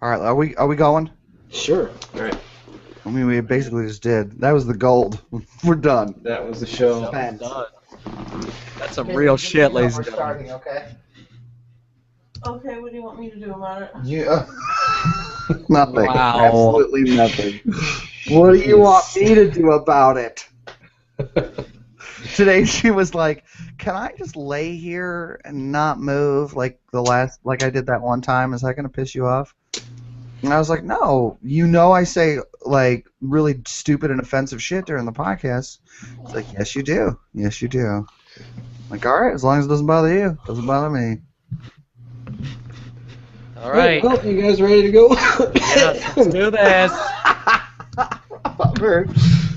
All right, are we going? Sure. All right. I mean, we basically just did. That was the gold. We're done. That was the show. Spent. Done. That's some real shit, ladies and gentlemen. Starting, okay? Okay, what do you want me to do about it? Yeah. Nothing. Wow. Absolutely nothing. What do you want me to do about it? Today she was like, "Can I just lay here and not move like I did that one time? Is that gonna piss you off?" And I was like, "No, I say like really stupid and offensive shit during the podcast." It's like, "Yes, you do. Yes, you do." I'm like, all right, as long as it doesn't bother you, doesn't bother me. All right. Well, you guys ready to go? Yes, let's do this.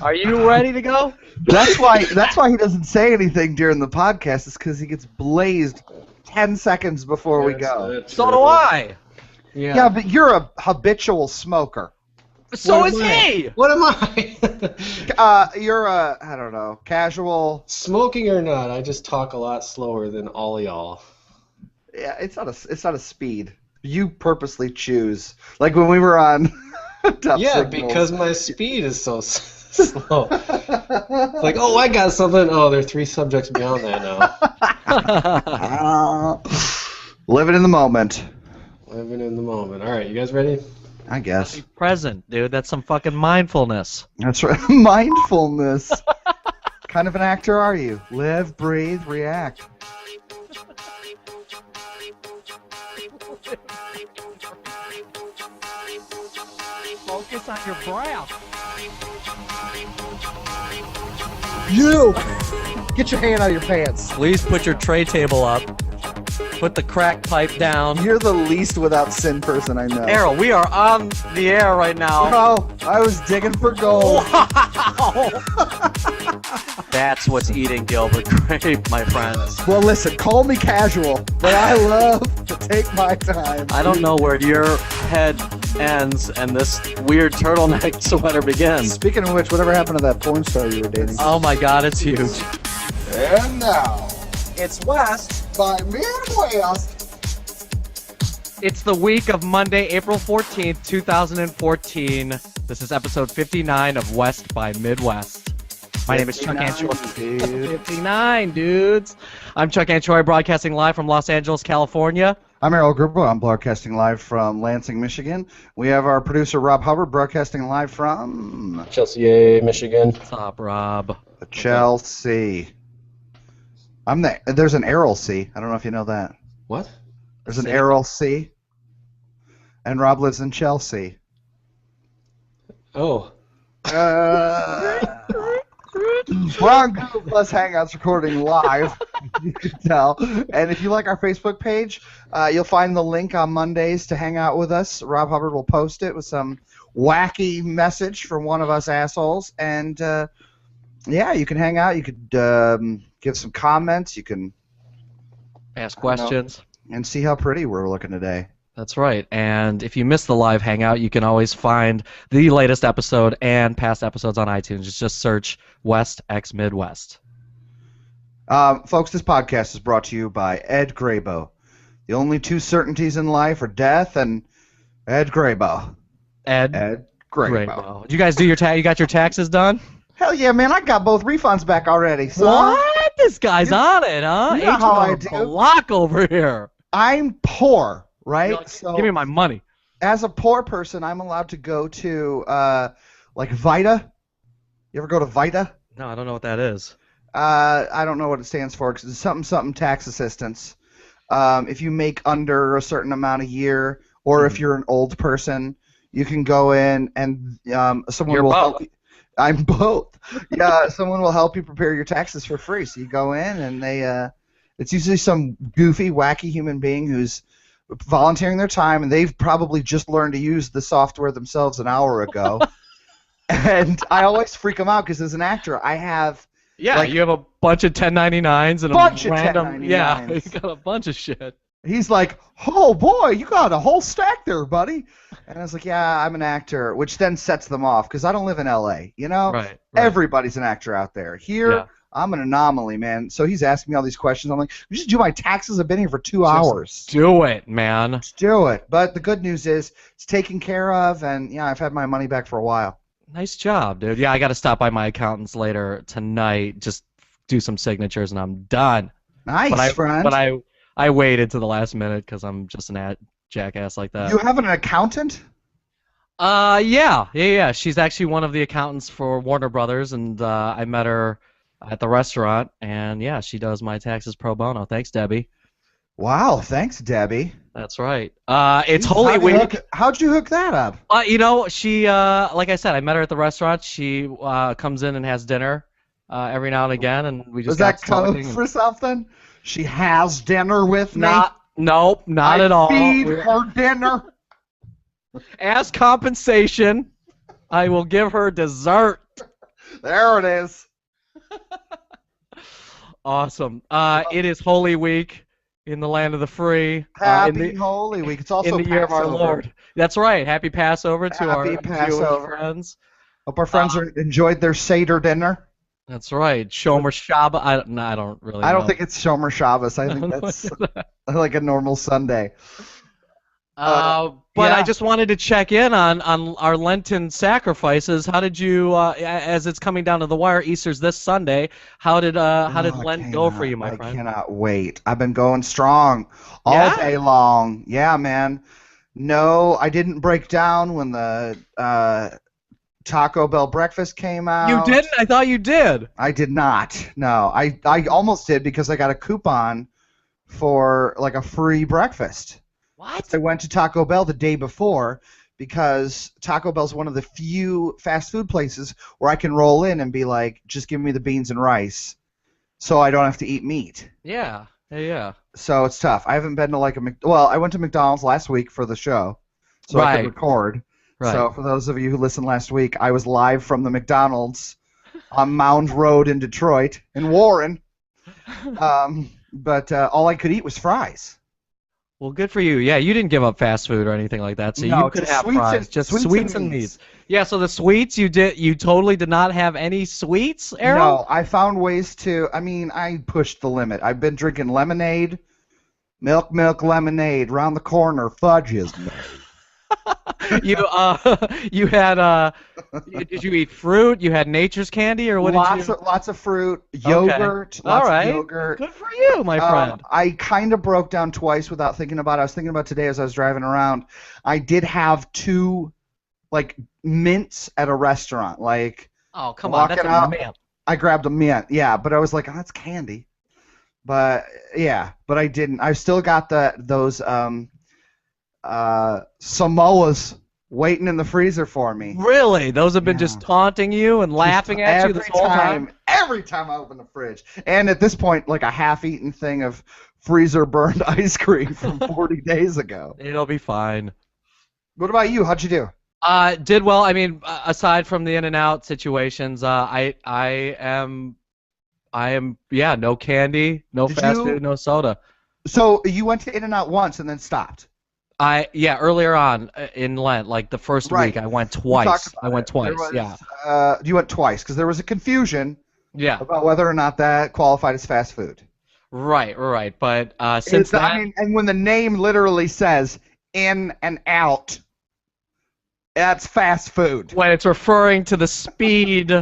Are you ready to go? That's why he doesn't say anything during the podcast, is because he gets blazed 10 seconds before we go. So do I. Yeah, but you're a habitual smoker. So is he. What am I? You're a, I don't know, casual. Smoking or not, I just talk a lot slower than all y'all. Yeah, it's not a speed. You purposely choose. Like when we were on Tough Yeah, Signals. because my speed is so slow. It's like, oh, I got something. Oh, there are 3 subjects beyond that now. Living in the moment. Living in the moment. All right, you guys ready? I guess. Be present, dude. That's some fucking mindfulness. That's right. Mindfulness. Kind of an actor are you? Live, breathe, react. Focus on your breath. You! Get your hand out of your pants. Please put your tray table up. Put the crack pipe down. You're the least without sin person I know. Errol, we are on the air right now. Oh, I was digging for gold. Wow. That's what's eating Gilbert Grape, my friends. Well, listen, call me casual, but I love to take my time. I don't know where your head ends and this weird turtleneck sweater begins. Speaking of which, whatever happened to that porn star you were dating? Oh my god, it's huge. And now, It's West. by Midwest. It's the week of Monday, April 14th, 2014. This is episode 59 of West by Midwest. My name is Chuck Ganchorre. 59, dudes. I'm Chuck Ganchorre, broadcasting live from Los Angeles, California. I'm Aral Gribble. I'm broadcasting live from Lansing, Michigan. We have our producer, Rob Hubbard, broadcasting live from Chelsea, Michigan. What's up, Rob? Chelsea. There's an Aral C. I don't know if you know that. What? There's an Aral C. And Rob lives in Chelsea. Oh. We're on Google Plus Hangouts recording live, you can tell. And if you like our Facebook page, you'll find the link on Mondays to hang out with us. Rob Hubbard will post it with some wacky message from one of us assholes. And, yeah, you can hang out. You could give some comments. You can Ask questions. and see how pretty we're looking today. That's right. And if you missed the live hangout, you can always find the latest episode and past episodes on iTunes. Just search West X Midwest. Folks, this podcast is brought to you by Ed Grabo. The only 2 certainties in life are death and Ed Grabo. Ed Grabo. Grabo. Did you guys do your you got your taxes done? Hell yeah, man! I got both refunds back already. So What? This guy's on it, huh? You know how I H1 do. block over here. I'm poor, right? You're like, So give me my money. as a poor person, I'm allowed to go to like Vita. You ever go to Vita? No, I don't know what that is. I don't know what it stands for because it's something tax assistance. If you make under a certain amount a year, or if you're an old person, you can go in and someone You're will both. help you. I'm both. Yeah, someone will help you prepare your taxes for free. So you go in and it's usually some goofy, wacky human being who's volunteering their time, and they've probably just learned to use the software themselves an hour ago. And I always freak them out because as an actor, I have Yeah, like, you have a bunch of 1099s and bunch a of random. Yeah, 1099s. you got a bunch of shit. He's like, oh boy, you got a whole stack there, buddy. And I was like, yeah, I'm an actor, which then sets them off because I don't live in LA, you know? Right. Everybody's an actor out there. Here, Yeah. I'm an anomaly, man. So he's asking me all these questions. I'm like, you just do my taxes. I've been here for 2 hours. Do it, man. Let's do it. But the good news is it's taken care of, and yeah, I've had my money back for a while. Nice job, dude. Yeah, I got to stop by my accountant's later tonight. Just do some signatures, and I'm done. Nice, friend. But I waited to the last minute because I'm just an jackass like that. You have an accountant? Yeah. She's actually one of the accountants for Warner Brothers, and I met her at the restaurant, and yeah, she does my taxes pro bono. Thanks, Debbie. Wow, thanks, Debbie. That's right. It's Holy Week. How'd you hook that up? She, like I said, I met her at the restaurant. She comes in and has dinner every now and again, and we just got talking. Does that code for something? She has dinner with me? Nope, not at all. Feed her dinner. As compensation, I will give her dessert. There it is. Awesome. It is Holy Week in the land of the free. Happy Holy Week. It's also in the year of our Lord. That's right. Happy Passover to our Jewish friends. Hope our friends enjoyed their Seder dinner. That's right. Shomer Shabbat. I don't really know. I don't think it's Shomer Shabbos. I think that's like a normal Sunday. But I just wanted to check in on our Lenten sacrifices. How did you, as it's coming down to the wire, Easter's this Sunday. How did Lent go for you, my friend? I cannot wait. I've been going strong all day long. Yeah, man. No, I didn't break down when the Taco Bell breakfast came out. You didn't? I thought you did. I did not. No, I almost did because I got a coupon for like a free breakfast. What? I went to Taco Bell the day before because Taco Bell's one of the few fast food places where I can roll in and be like, just give me the beans and rice so I don't have to eat meat. Yeah. So it's tough. I haven't been to like I went to McDonald's last week for the show so I could record. Right. So for those of you who listened last week, I was live from the McDonald's on Mound Road in Detroit, in Warren. But all I could eat was fries. Well, good for you. Yeah, you didn't give up fast food or anything like that, so you could have fries. Just sweets and meats. Yeah, so the sweets you totally did not have any sweets, Aral? No, I found ways to. I pushed the limit. I've been drinking lemonade, milk lemonade. Round the corner, fudge is made. You had did you eat fruit? You had nature's candy, or what did you? Lots of fruit, yogurt. Okay. All right. Yogurt. Good for you, my friend. I kind of broke down twice without thinking about it. I was thinking about today as I was driving around. I did have 2 like mints at a restaurant. Like, oh, come on, that's a mint. I grabbed a mint. Yeah, but I was like, oh, that's candy. But yeah, but I didn't. I still got those Samoas waiting in the freezer for me. Really? Those have been just taunting you and laughing at you this whole time? Every time I open the fridge. And at this point, like a half-eaten thing of freezer-burned ice cream from 40 days ago. It'll be fine. What about you? How'd you do? Did well. I mean, aside from the In-N-Out situations, I am, no candy, no fast food, no soda. So you went to In-N-Out once and then stopped? Earlier on in Lent, like the first week, I went twice. You went twice because there was a confusion about whether or not that qualified as fast food. Right. But since then... and when the name literally says in and out, that's fast food. When it's referring to the speed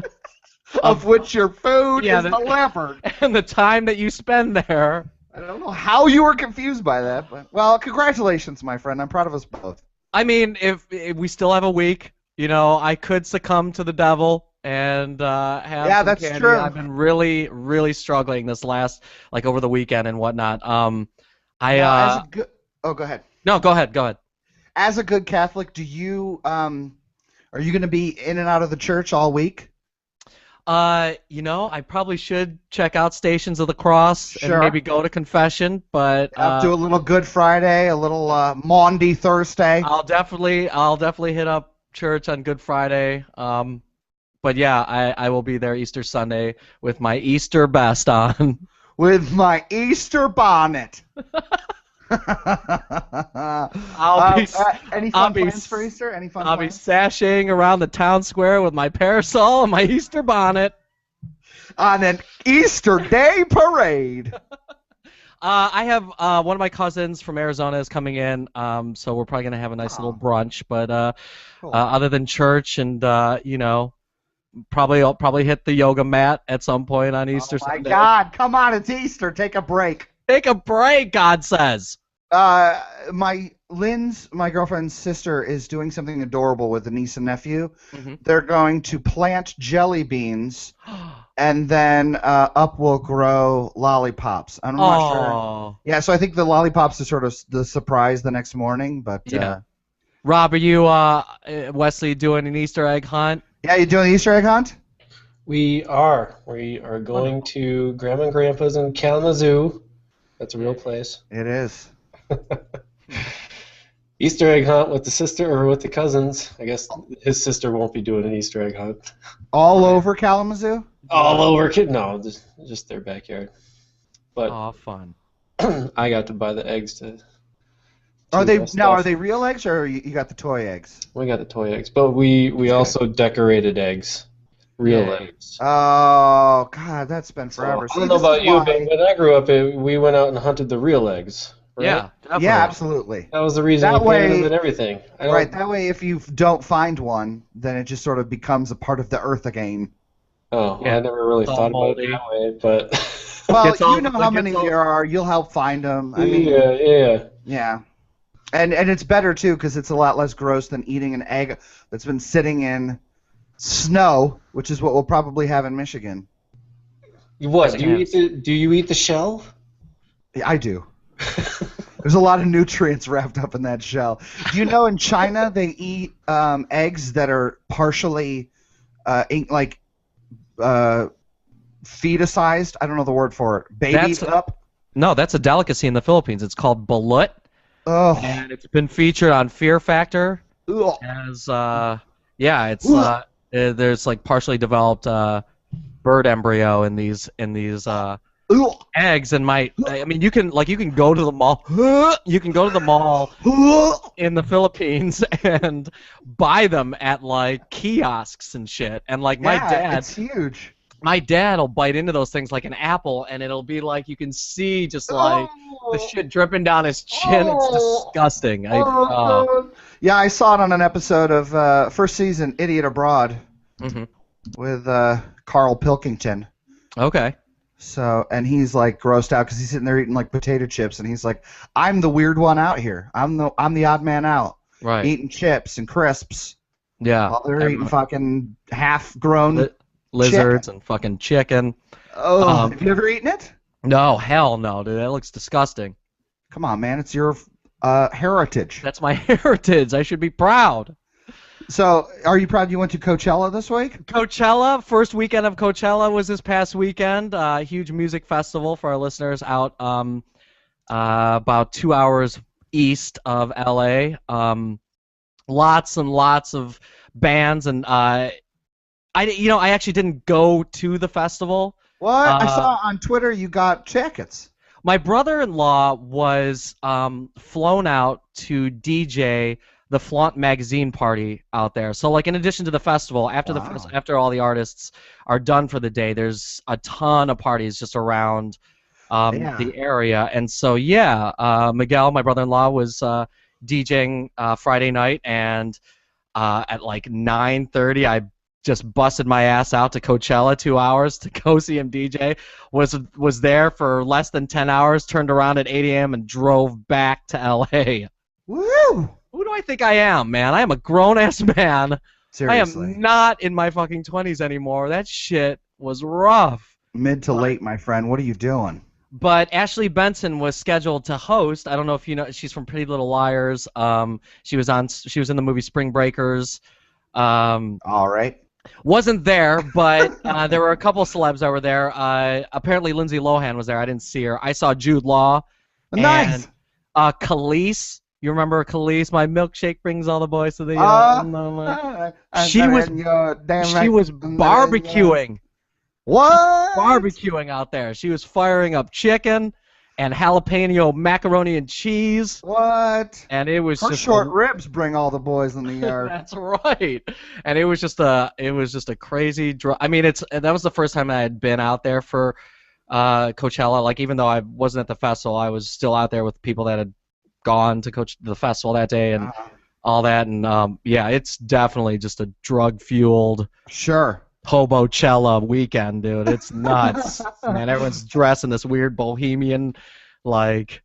of which your food is delivered. And the time that you spend there... I don't know how you were confused by that, but well, congratulations, my friend. I'm proud of us both. I mean, if we still have a week, I could succumb to the devil and have some that's candy. true. I've been really, really struggling this last, like over the weekend and whatnot. Oh, go ahead. No, go ahead. As a good Catholic, are you going to be in and out of the church all week? I probably should check out Stations of the Cross and maybe go to confession, but I'll do a little Good Friday, a little Maundy Thursday. I'll definitely hit up church on Good Friday. But yeah, I will be there Easter Sunday with my Easter best on. With my Easter bonnet. Any fun plans for Easter? I'll be sashaying around the town square with my parasol and my Easter bonnet. on an Easter Day parade. I have one of my cousins from Arizona is coming in, so we're probably gonna have a nice little brunch. But Cool. other than church and I'll probably hit the yoga mat at some point on Easter Oh my Sunday. God! Come on, it's Easter. Take a break. Take a break, God says. My girlfriend's sister is doing something adorable with a niece and nephew. Mm-hmm. They're going to plant jelly beans, and then up will grow lollipops. I'm not sure. Yeah, so I think the lollipops is sort of the surprise the next morning. But yeah. Rob, are you Wesley doing an Easter egg hunt? Yeah, you doing the Easter egg hunt? We are. We are going to Grandma and Grandpa's in Kalamazoo. That's a real place. It is. Easter egg hunt with the sister or with the cousins. I guess his sister won't be doing an Easter egg hunt. All over Kalamazoo? All over, kid. No, just their backyard. But Fun. I got to buy the eggs to. Are they real eggs or you got the toy eggs? We got the toy eggs, but we also decorated eggs, real eggs. Oh God, that's been forever. I don't know about you, but when I grew up, we went out and hunted the real eggs. Right? Yeah, definitely. Yeah, absolutely. That was the reason we planted them and everything. Right, that way if you don't find one, then it just sort of becomes a part of the earth again. Oh, yeah. I never really thought about it that way, but... Well, you know how many there are. You'll help find them. I mean, yeah. And it's better, too, because it's a lot less gross than eating an egg that's been sitting in snow, which is what we'll probably have in Michigan. What? Do you eat the shell? Yeah, I do. There's a lot of nutrients wrapped up in that shell. Do you know in China they eat eggs that are partially fetusized? I don't know the word for it. Babied up? No, that's a delicacy in the Philippines. It's called balut. Oh. And it's been featured on Fear Factor Ugh. as there's like partially developed bird embryo in these eggs, and you can go to the mall. You can go to the mall in the Philippines and buy them at like kiosks and shit. And like my dad, it's huge. My dad will bite into those things like an apple, and it'll be like you can see just like the shit dripping down his chin. It's disgusting. Yeah, I saw it on an episode of first season Idiot Abroad with Carl Pilkington. Okay. So, and he's like grossed out because he's sitting there eating like potato chips, and he's like, "I'm the weird one out here. I'm the odd man out, right? Eating chips and crisps, while they're eating fucking half-grown lizards and fucking chicken." Oh, have you ever eaten it? No, hell no, dude. That looks disgusting. Come on, man. It's your heritage. That's my heritage. I should be proud. So, are you proud you went to Coachella this week? Coachella, first weekend of Coachella was this past weekend. Huge music festival for our listeners out about 2 hours east of LA. Lots and lots of bands, and I actually didn't go to the festival. What? I saw on Twitter you got jackets. My brother-in-law was flown out to DJ the Flaunt magazine party out there. So, like, in addition to the festival, after all the artists are done for the day, there's a ton of parties just around the area. And so, Miguel, my brother-in-law, was DJing Friday night, and at like 9:30, I just busted my ass out to Coachella 2 hours to go see him DJ. Was there for less than 10 hours, turned around at 8 a.m. and drove back to LA. Woo! Who do I think I am, man? I am a grown-ass man. Seriously. I am not in my fucking 20s anymore. That shit was rough. Mid to late, my friend. What are you doing? But Ashley Benson was scheduled to host. I don't know if you know. She's from Pretty Little Liars. She was in the movie Spring Breakers. All right. Wasn't there, but there were a couple celebs that were there. Apparently Lindsay Lohan was there. I didn't see her. I saw Jude Law. Nice. And Khalees. You remember Khalees? My milkshake brings all the boys to the. She was barbecuing. What? Barbecuing out there. She was firing up chicken and jalapeno macaroni and cheese. What? And it was Her just short ribs bring all the boys in the yard. That's right. And it was just a crazy I mean, that was the first time I had been out there for Coachella. Like, even though I wasn't at the festival, I was still out there with people that had gone to the festival that day and all that. And yeah, it's definitely just a drug-fueled Hobochella weekend, dude. It's nuts. Man, everyone's dressed in this weird bohemian, like,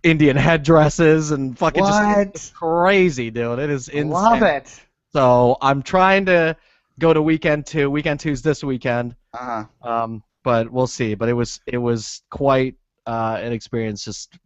Indian headdresses and fucking just crazy, dude. It is insane. Love it. So I'm trying to go to weekend 2. Weekend 2's this weekend. But we'll see. But it was quite an experience, just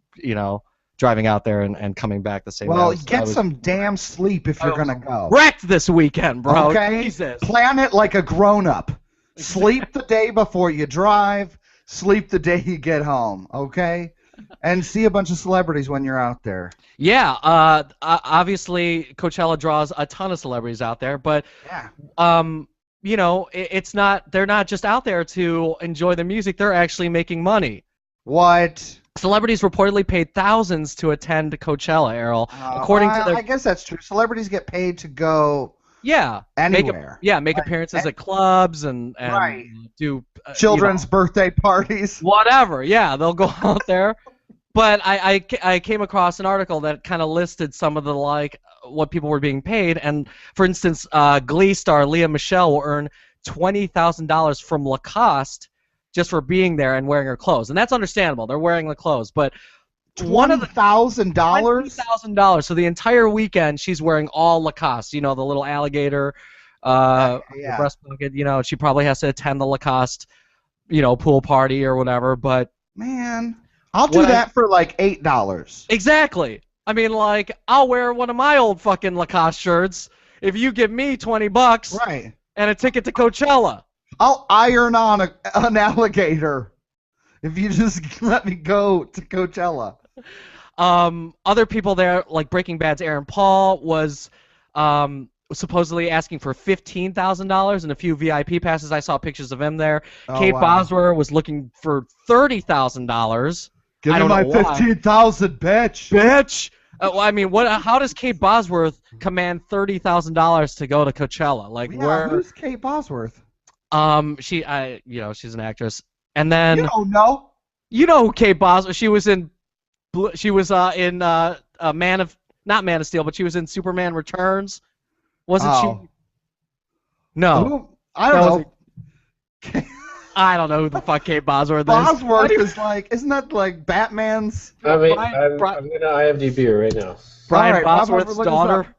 driving out there and coming back the same day. Well, get some damn sleep if you're gonna go. Wrecked this weekend, bro. Okay. Jesus. Plan it like a grown-up. Sleep the day before you drive. Sleep the day you get home. Okay. And see a bunch of celebrities when you're out there. Yeah. Obviously, Coachella draws a ton of celebrities out there, but it's not. They're not just out there to enjoy the music. They're actually making money. What? Celebrities reportedly paid thousands to attend Coachella, Errol. According to I guess that's true. Celebrities get paid to go. Yeah. Anywhere. Make appearances at clubs and do children's birthday parties. Whatever. Yeah, they'll go out there. But I came across an article that kind of listed some of the what people were being paid, and for instance, Glee star Lea Michele will earn $20,000 from Lacoste just for being there and wearing her clothes, and that's understandable. They're wearing the clothes, but $20,000. So the entire weekend she's wearing all Lacoste. The little alligator, breast pocket. She probably has to attend the Lacoste, pool party or whatever. But man, I'll do that for like $8. Exactly. I mean, I'll wear one of my old fucking Lacoste shirts if you give me $20. Right. And a ticket to Coachella. I'll iron on an alligator if you just let me go to Coachella. Other people there, like Breaking Bad's Aaron Paul, was supposedly asking for $15,000 and a few VIP passes. I saw pictures of him there. Kate Bosworth was looking for $30,000. Give me my $15,000, bitch. I mean, how does Kate Bosworth command $30,000 to go to Coachella? Who's Kate Bosworth? She's an actress. And then you don't know. You know who Kate Bosworth? She was in not Man of Steel, but she was in Superman Returns. Wasn't she? No. I don't know. I don't know who the fuck Kate Bosworth is. Bosworth is isn't that like Batman's? I'm going to IMDb her right now. Brian Bosworth's daughter.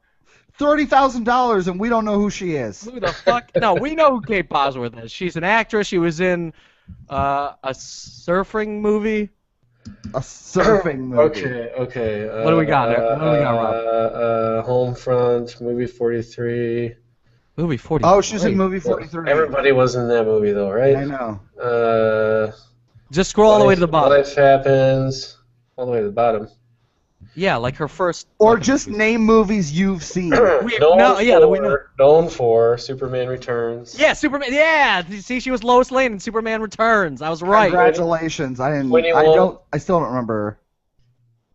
$30,000 and we don't know who she is. Who the fuck? No, we know who Kate Bosworth is. She's an actress. She was in a surfing movie. A surfing movie. Okay. What do we got there? What do we got, Rob? Homefront, movie 43. Movie 43. Oh, she's in movie 43. Everybody was in that movie, though, right? I know. Just scroll all the way to the bottom. Life Happens. All the way to the bottom. Yeah, like her first. Or just name movies you've seen. Known for Superman Returns. Yeah, Superman. Yeah, see, she was Lois Lane in Superman Returns. I was right. Congratulations. I still don't remember.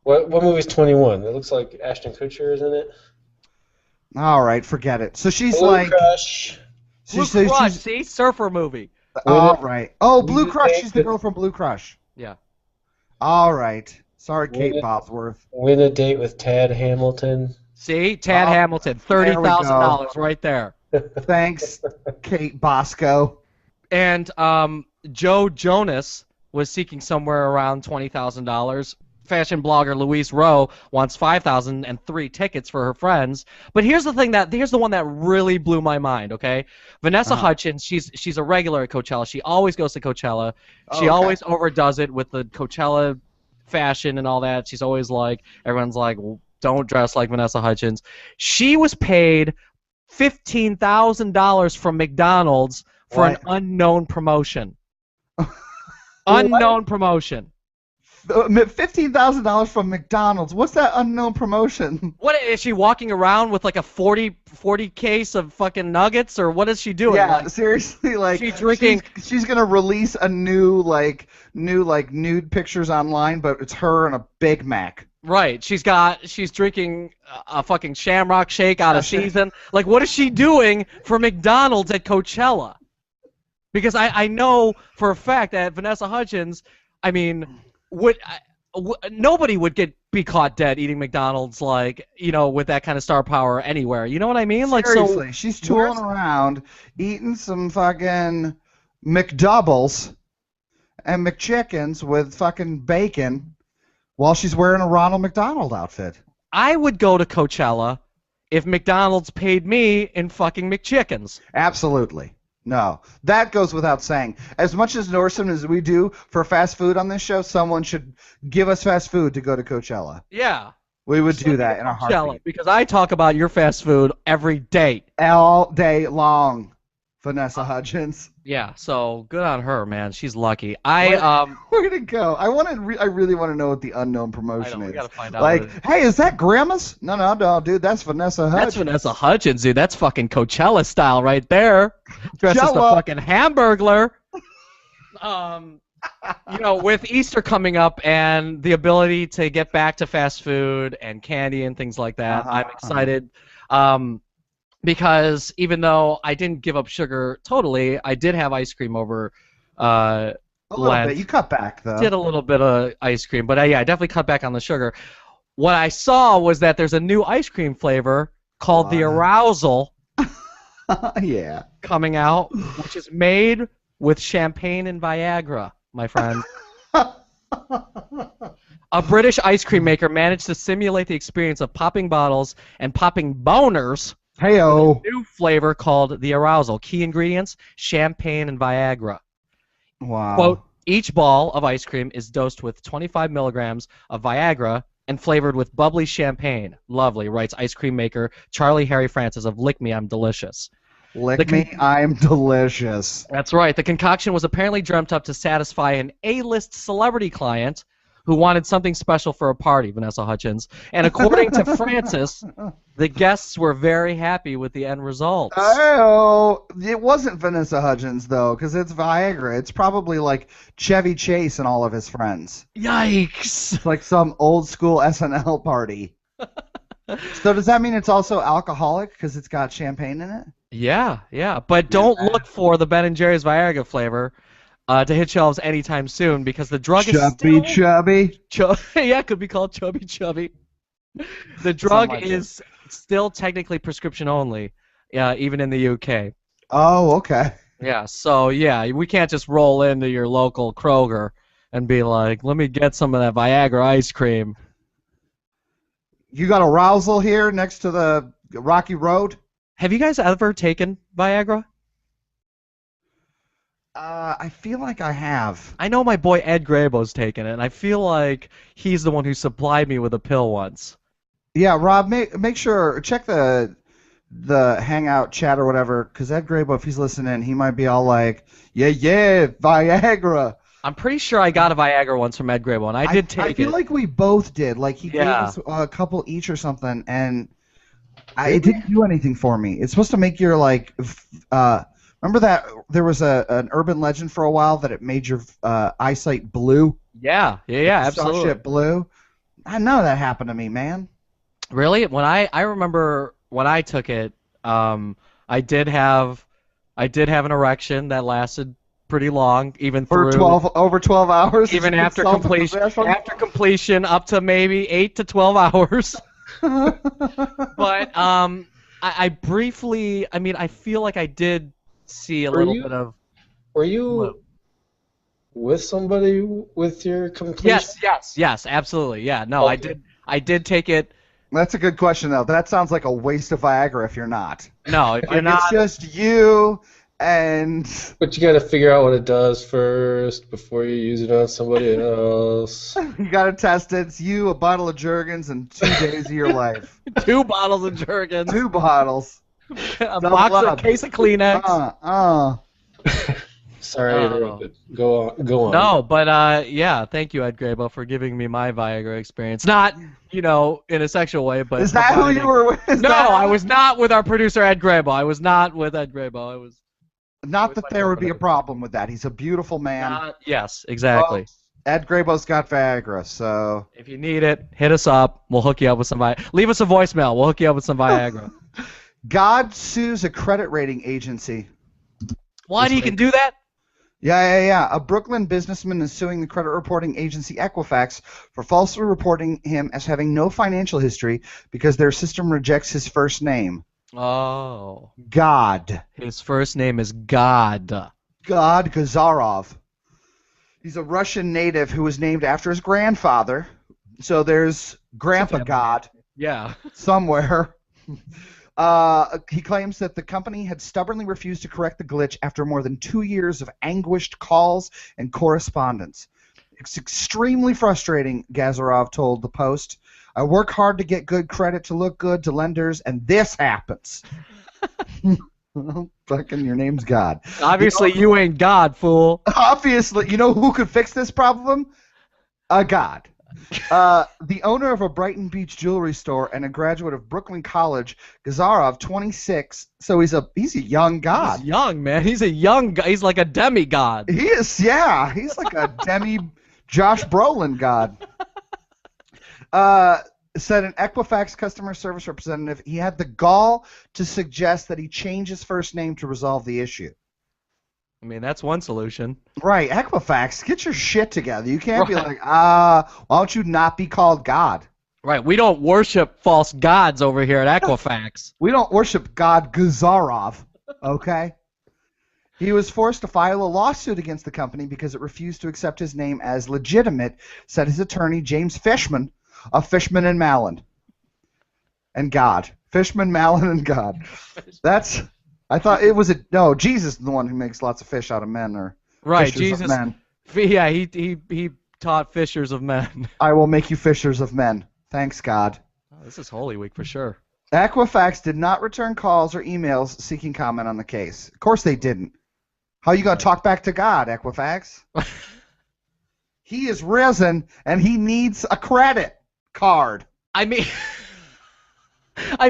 What movie's 21? It looks like Ashton Kutcher is in it. All right, forget it. So she's Blue Crush. Blue Crush. See, surfer movie. All right. Oh, Blue Crush. She's the girl from Blue Crush. Yeah. All right. Sorry, Kate Bosworth. Win a Date with Tad Hamilton. See, Tad Hamilton, $30,000 right there. Thanks, Kate Bosco. And Joe Jonas was seeking somewhere around $20,000. Fashion blogger Louise Rowe wants $5,000 and 3 tickets for her friends. But here's the one that really blew my mind. Okay, Vanessa Hudgens, she's a regular at Coachella. She always goes to Coachella. She always overdoes it with the Coachella fashion and all that. She's always everyone's like, well, don't dress like Vanessa Hudgens. She was paid $15,000 from McDonald's for an unknown promotion. Unknown promotion. $15,000 from McDonald's. What's that unknown promotion? What is she walking around with like a 40 case of fucking nuggets, or what is she doing? Yeah, like, seriously, like she's drinking. She's gonna release a new nude pictures online, but it's her and a Big Mac. Right, she's drinking a fucking Shamrock Shake out of season. Like, what is she doing for McDonald's at Coachella? Because I know for a fact that Vanessa Hudgens, I mean, nobody would be caught dead eating McDonald's, like, with that kind of star power anywhere. You know what I mean? Like, seriously, she's tooling around, eating some fucking McDoubles and McChickens with fucking bacon while she's wearing a Ronald McDonald outfit. I would go to Coachella if McDonald's paid me in fucking McChickens. Absolutely. No, that goes without saying. As much as Norseman as we do for fast food on this show, someone should give us fast food to go to Coachella. Yeah. We would do that in a heartbeat. Because I talk about your fast food every day. All day long, Vanessa Hudgens. Yeah, so good on her, man. She's lucky. We're gonna go. I really want to know what the unknown promotion is. We gotta find out. Like, hey, is that Grandma's? No, dude, that's Vanessa Hudgens. That's Vanessa Hudgens, dude. That's fucking Coachella style right there. Dressed as the fucking Hamburglar. With Easter coming up and the ability to get back to fast food and candy and things like that, I'm excited. Because even though I didn't give up sugar totally, I did have ice cream over a little Lent. bit. You cut back, though. Did a little bit of ice cream, but I definitely cut back on the sugar. What I saw was that there's a new ice cream flavor called the Arousal yeah. coming out, which is made with champagne and Viagra, my friend. A British ice cream maker managed to simulate the experience of popping bottles and popping boners. Heyo. A new flavor called the Arousal. Key ingredients: champagne and Viagra. Wow. Quote, each ball of ice cream is dosed with 25 milligrams of Viagra and flavored with bubbly champagne. Lovely, writes ice cream maker Charlie Harry Francis of Lick Me, I'm Delicious. Lick Me, I'm Delicious. That's right. The concoction was apparently dreamt up to satisfy an A-list celebrity client who wanted something special for a party, Vanessa Hudgens. And according to Francis, the guests were very happy with the end results. Oh, it wasn't Vanessa Hudgens, though, because it's Viagra. It's probably like Chevy Chase and all of his friends. Yikes! It's like some old-school SNL party. So does that mean it's also alcoholic because it's got champagne in it? Yeah. But don't look for the Ben & Jerry's Viagra flavor to hit shelves anytime soon because the drug is still... Chubby? Yeah, it could be called Chubby. The drug is still technically prescription only, even in the UK. Oh, okay. Yeah, so we can't just roll into your local Kroger and be like, let me get some of that Viagra ice cream. You got Arousal here next to the Rocky Road? Have you guys ever taken Viagra? I feel like I have. I know my boy Ed Grabo's taken it, and I feel like he's the one who supplied me with a pill once. Yeah, Rob, make sure, check the Hangout chat or whatever, because Ed Grabo, if he's listening, he might be all like, yeah, Viagra. I'm pretty sure I got a Viagra once from Ed Grabo, and I did take it. I feel like we both did. Like, he gave us a couple each or something, and it didn't do anything for me. It's supposed to make your, like, remember that there was an urban legend for a while that it made your eyesight blue? Yeah, absolutely. Starship blue. I know that happened to me, man. Really? When I remember when I took it, I did have an erection that lasted pretty long, even for over 12 hours. Even after completion, up to maybe 8 to 12 hours. But I briefly, I feel like I did see a little bit of. Were you with somebody with your completion? Yes, absolutely. Yeah, no, okay. I did take it. That's a good question, though. That sounds like a waste of Viagra if you're not. No, if you're not. It's just you and... But you got to figure out what it does first before you use it on somebody else. You got to test it. It's you, a bottle of Jergens, and 2 days of your life. 2 bottles of Jergens. 2 bottles. A case of Kleenex. Sorry to interrupt it. Go on. No, but yeah, thank you, Ed Grabo, for giving me my Viagra experience. Not, in a sexual way, but Is that who you were with? No, I was not with our producer Ed Grabo. I was not with Ed Grabo. I was. Not that there would be a problem with that. He's a beautiful man. Yes, exactly. Well, Ed Grabo's got Viagra, so if you need it, hit us up. We'll hook you up with some Viagra. Leave us a voicemail. We'll hook you up with some Viagra. God sues a credit rating agency. What? He can do that? Yeah. A Brooklyn businessman is suing the credit reporting agency Equifax for falsely reporting him as having no financial history because their system rejects his first name. Oh. God. His first name is God. God Gazarov. He's a Russian native who was named after his grandfather. So there's Grandpa God. Yeah. Somewhere. He claims that the company had stubbornly refused to correct the glitch after more than 2 years of anguished calls and correspondence. It's extremely frustrating, Gazarov told the Post. I work hard to get good credit to look good to lenders, and this happens. Well, fucking your name's God. Obviously, you ain't God, fool. Obviously, you know who could fix this problem? A God. The owner of a Brighton Beach jewelry store and a graduate of Brooklyn College, Gazarov, 26. So he's a young God. He's young, man. He's a young guy. He's like a demigod. He is, yeah. He's like a Josh Brolin God. Said an Equifax customer service representative he had the gall to suggest that he change his first name to resolve the issue. I mean, that's one solution. Right, Equifax, get your shit together. You can't be like, why don't you not be called God? Right, we don't worship false gods over here at Equifax. We don't worship God Gazarov, okay? He was forced to file a lawsuit against the company because it refused to accept his name as legitimate, said his attorney, James Fishman, of Fishman and Mallon. And God. Fishman, Mallon, and God. I thought it was Jesus is the one who makes lots of fish out of men, or right, fishers Jesus. of men. Yeah, he taught fishers of men. I will make you fishers of men. Thanks, God. Oh, this is Holy Week for sure. Equifax did not return calls or emails seeking comment on the case. Of course they didn't. How are you going to talk back to God, Equifax? He is risen, and he needs a credit card. I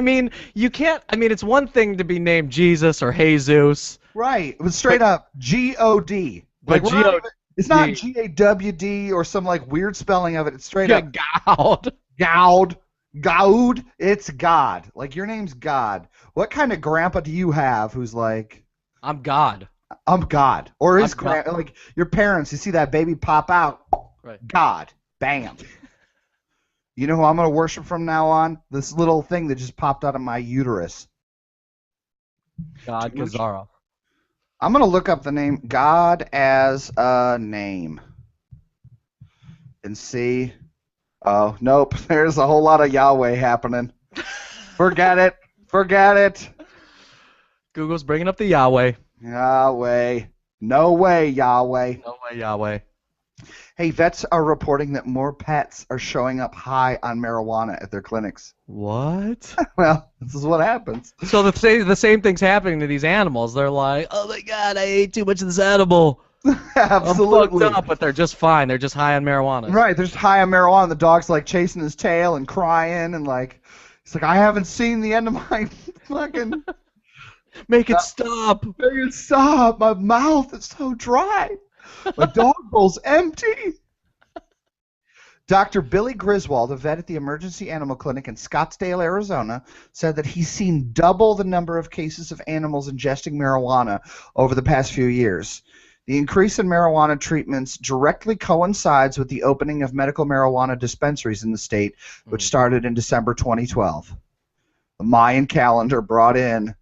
mean, you can't. I mean, it's one thing to be named Jesus or Jesus. Right. It was straight up G-O-D. But it's not G-A-W-D or some like weird spelling of it. It's straight up Gaud. It's God. Like your name's God. What kind of grandpa do you have who's like, I'm God. I'm God. Or is like your parents, you see that baby pop out, right. God. Bam. You know who I'm going to worship from now on? This little thing that just popped out of my uterus. God Gazarov. I'm going to look up the name God as a name and see. Oh, nope. There's a whole lot of Yahweh happening. Forget it. Google's bringing up the Yahweh. Yahweh. No way, Yahweh. No way, Yahweh. Hey, vets are reporting that more pets are showing up high on marijuana at their clinics. What? Well, this is what happens. So the same thing's happening to these animals. They're like, oh my God, I ate too much of this edible. Absolutely. I'm fucked up, but they're just fine. They're just high on marijuana. Right, they're just high on marijuana. The dog's like chasing his tail and crying and like, it's like, I haven't seen the end of my fucking... Make it stop. Make it stop. My mouth is so dry. My dog bowl's empty. Dr. Billy Griswold, a vet at the Emergency Animal Clinic in Scottsdale, Arizona, said that he's seen double the number of cases of animals ingesting marijuana over the past few years. The increase in marijuana treatments directly coincides with the opening of medical marijuana dispensaries in the state, which started in December 2012. The Mayan calendar brought in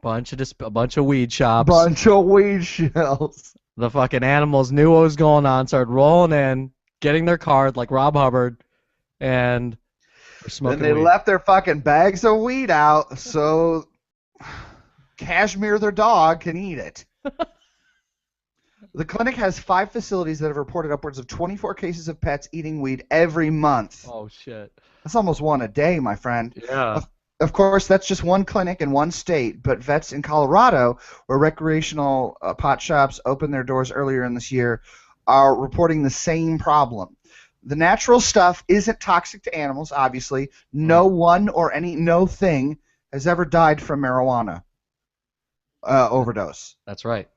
a bunch of weed shops. Bunch of weed shells. The fucking animals knew what was going on, started rolling in, getting their card like Rob Hubbard, and they're smoking And they weed. left their fucking bags of weed out so Cashmere, their dog, can eat it. The clinic has 5 facilities that have reported upwards of 24 cases of pets eating weed every month. Oh, shit. That's almost one a day, my friend. Yeah. of course, that's just one clinic in one state, but vets in Colorado, where recreational pot shops opened their doors earlier in this year, are reporting the same problem. The natural stuff isn't toxic to animals, obviously. No one or no thing has ever died from marijuana overdose. That's right.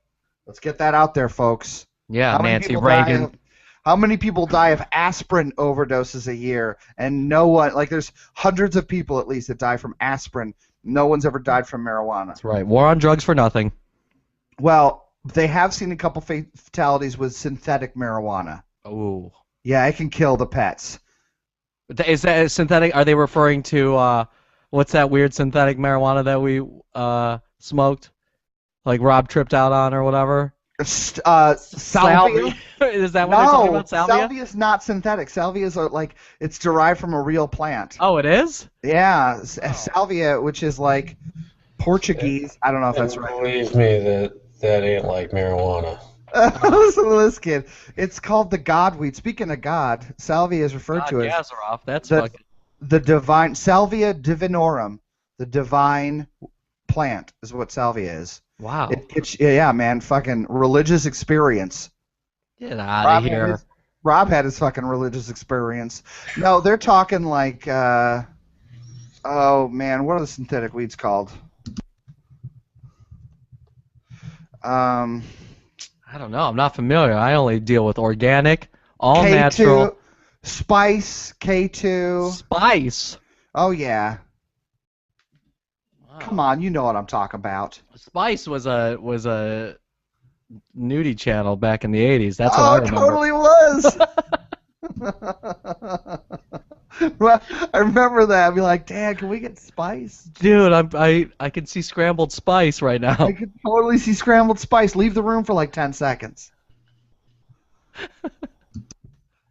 Let's get that out there, folks. Yeah, Nancy Reagan. How many people die of aspirin overdoses a year? And no one, like there's hundreds of people at least that die from aspirin. No one's ever died from marijuana. That's right. War on drugs for nothing. Well, they have seen a couple fatalities with synthetic marijuana. Oh. Yeah, it can kill the pets. Is that synthetic? Are they referring to what's that weird synthetic marijuana that we smoked? Like Rob tripped out on or whatever? Salvia? Is that what they're talking about? Salvia? Salvia is not synthetic. Salvia is like it's derived from a real plant. Oh, it is? Yeah, salvia, which is like Portuguese. I don't know if that's right. Believe me, that ain't like marijuana. Listen to this kid. It's called the godweed. Speaking of God, salvia is referred to as Gazaroff. That's the divine Salvia divinorum. The divine plant is what salvia is. Wow. Yeah, man, fucking religious experience. Get out of here. Rob had his fucking religious experience. No, they're talking like, oh man, what are the synthetic weeds called? I don't know. I'm not familiar. I only deal with organic, all K2, natural. Spice, K2. Spice? Oh, yeah. Wow. Come on, you know what I'm talking about. Spice was a nudie channel back in the 80s. That's what I remember. Oh, it totally was. Well, I remember that. I'd be like, Dad, can we get Spice? Dude, I can see scrambled spice right now. I could totally see scrambled Spice. Leave the room for like 10 seconds.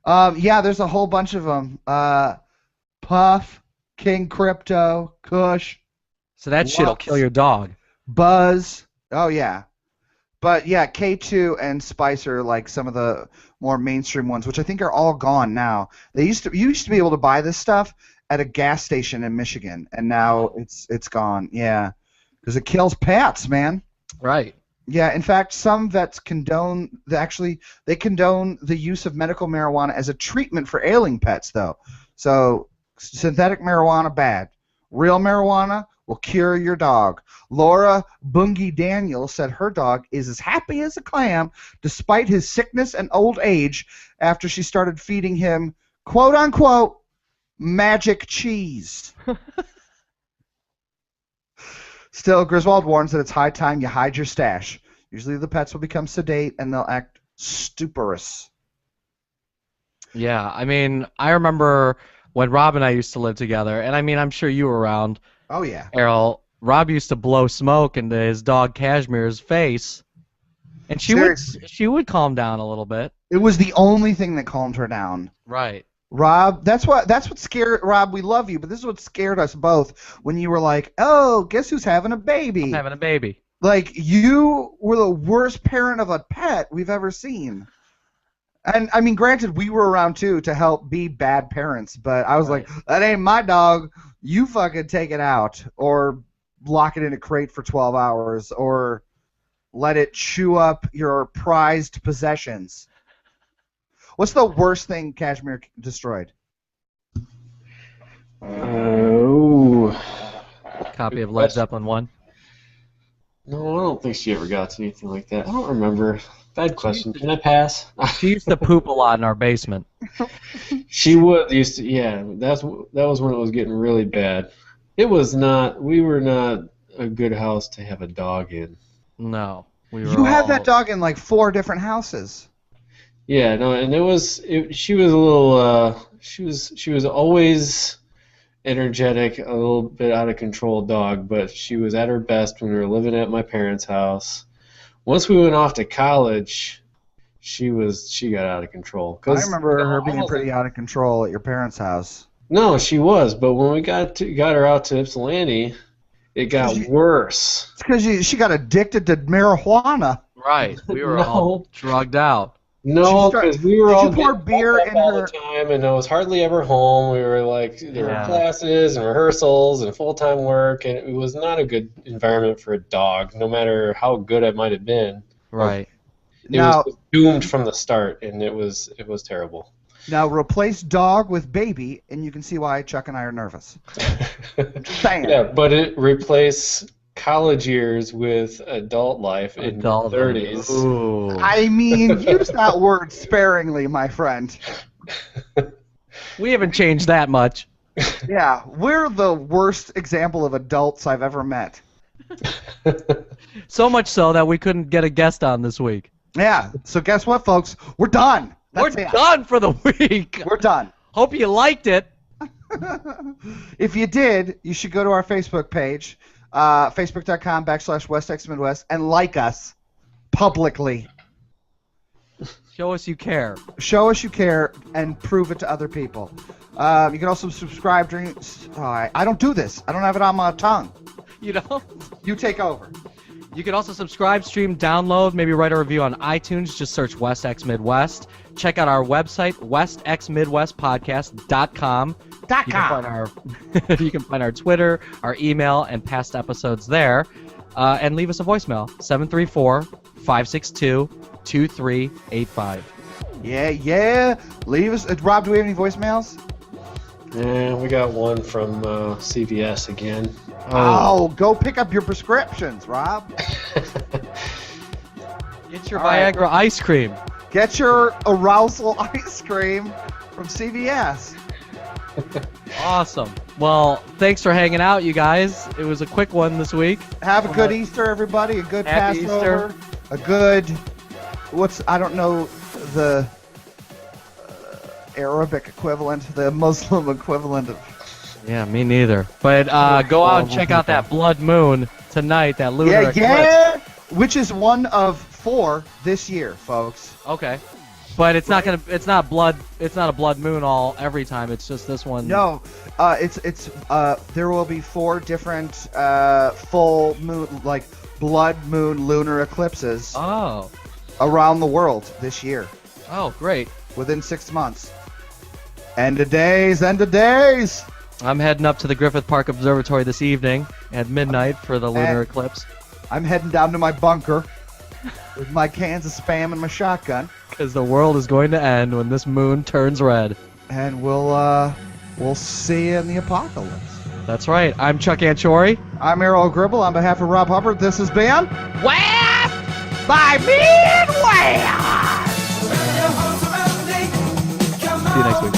Yeah, there's a whole bunch of them. Puff, King Crypto, Kush. So that shit'll kill your dog. Buzz. Oh, yeah. But, yeah, K2 and Spice are like some of the more mainstream ones, which I think are all gone now. You used to be able to buy this stuff at a gas station in Michigan, and now it's gone. Yeah. Because it kills pets, man. Right. Yeah, in fact, some vets condone the use of medical marijuana as a treatment for ailing pets, though. So synthetic marijuana, bad. Real marijuana will cure your dog. Laura Bungie Daniel said her dog is as happy as a clam despite his sickness and old age after she started feeding him, quote-unquote, magic cheese. Still, Griswold warns that it's high time you hide your stash. Usually the pets will become sedate and they'll act stuporous. Yeah, I mean, I remember when Rob and I used to live together, and I mean, I'm sure you were around. Oh, yeah. Errol, Rob used to blow smoke into his dog Cashmere's face, and she would calm down a little bit. It was the only thing that calmed her down. Right. Rob, that's what scared Rob. We love you, but this is what scared us both when you were like, "Oh, guess who's having a baby?" I'm having a baby. Like you were the worst parent of a pet we've ever seen. And I mean, granted, we were around too to help be bad parents, but I was like, "That ain't my dog. You fucking take it out, or lock it in a crate for 12 hours, or let it chew up your prized possessions." What's the worst thing Cashmere destroyed? Copy of Led Zeppelin 1. No, I don't think she ever got to anything like that. I don't remember. Bad question. Can I pass? She used to poop a lot in our basement. She used to. Yeah, that was when it was getting really bad. It was not. We were not a good house to have a dog in. No, we were. You had that dog in like 4 different houses. Yeah, no, and she was a little. She was always energetic, a little bit out of control dog, but she was at her best when we were living at my parents' house. Once we went off to college, she got out of control. I remember her being pretty out of control at your parents' house. No, she was, but when we got her out to Ypsilanti, it got worse. It's because she got addicted to marijuana. Right. We were all drugged out. No, because we were all pour getting beer up in all her? the time, and I was hardly ever home. We were like, there were classes and rehearsals and full-time work, and it was not a good environment for a dog, no matter how good I might have been. Right. It was doomed from the start, and it was terrible. Now replace dog with baby, and you can see why Chuck and I are nervous. Just saying. Yeah, but it replaced college years with adult life in your 30s. Ooh. I mean, use that word sparingly, my friend. We haven't changed that much. Yeah, we're the worst example of adults I've ever met. So much so that we couldn't get a guest on this week. Yeah, so guess what, folks? We're done. That's We're it. done for the week. We're done. Hope you liked it. If you did, you should go to our Facebook page, facebook.com/WestXMidwest, and like us publicly. Show us you care. Show us you care and prove it to other people. You can also subscribe during... I don't do this. I don't have it on my tongue. You know? You take over. You can also subscribe, stream, download, maybe write a review on iTunes. Just search West X Midwest. Check out our website, westxmidwestpodcast.com. You can find our Twitter, our email, and past episodes there. And leave us a voicemail, 734-562-2385. Yeah. Leave us... Rob, do we have any voicemails? Yeah, we got one from CVS again. Oh, go pick up your prescriptions, Rob. Get your Viagra ice cream. Get your arousal ice cream from CVS. Awesome. Well, thanks for hanging out, you guys. It was a quick one this week. Have a good Easter, everybody. A good Happy Passover. Easter. A good... I don't know the Arabic equivalent, the Muslim equivalent of... Yeah, me neither. But go out and check out that blood moon tonight, that lunar eclipse. Yeah, which is one of 4 this year, folks. Okay. But it's not a blood moon every time. It's just this one. No, there will be 4 different full moon, like blood moon lunar eclipses around the world this year. Oh, great. Within 6 months. End of days. I'm heading up to the Griffith Park Observatory this evening at midnight for the lunar eclipse. I'm heading down to my bunker with my cans of Spam and my shotgun. Because the world is going to end when this moon turns red. And we'll see you in the apocalypse. That's right. I'm Chuck Ganchorre. I'm Aral Gribble. On behalf of Rob Hubbard, this has been West by Midwest. See you next week.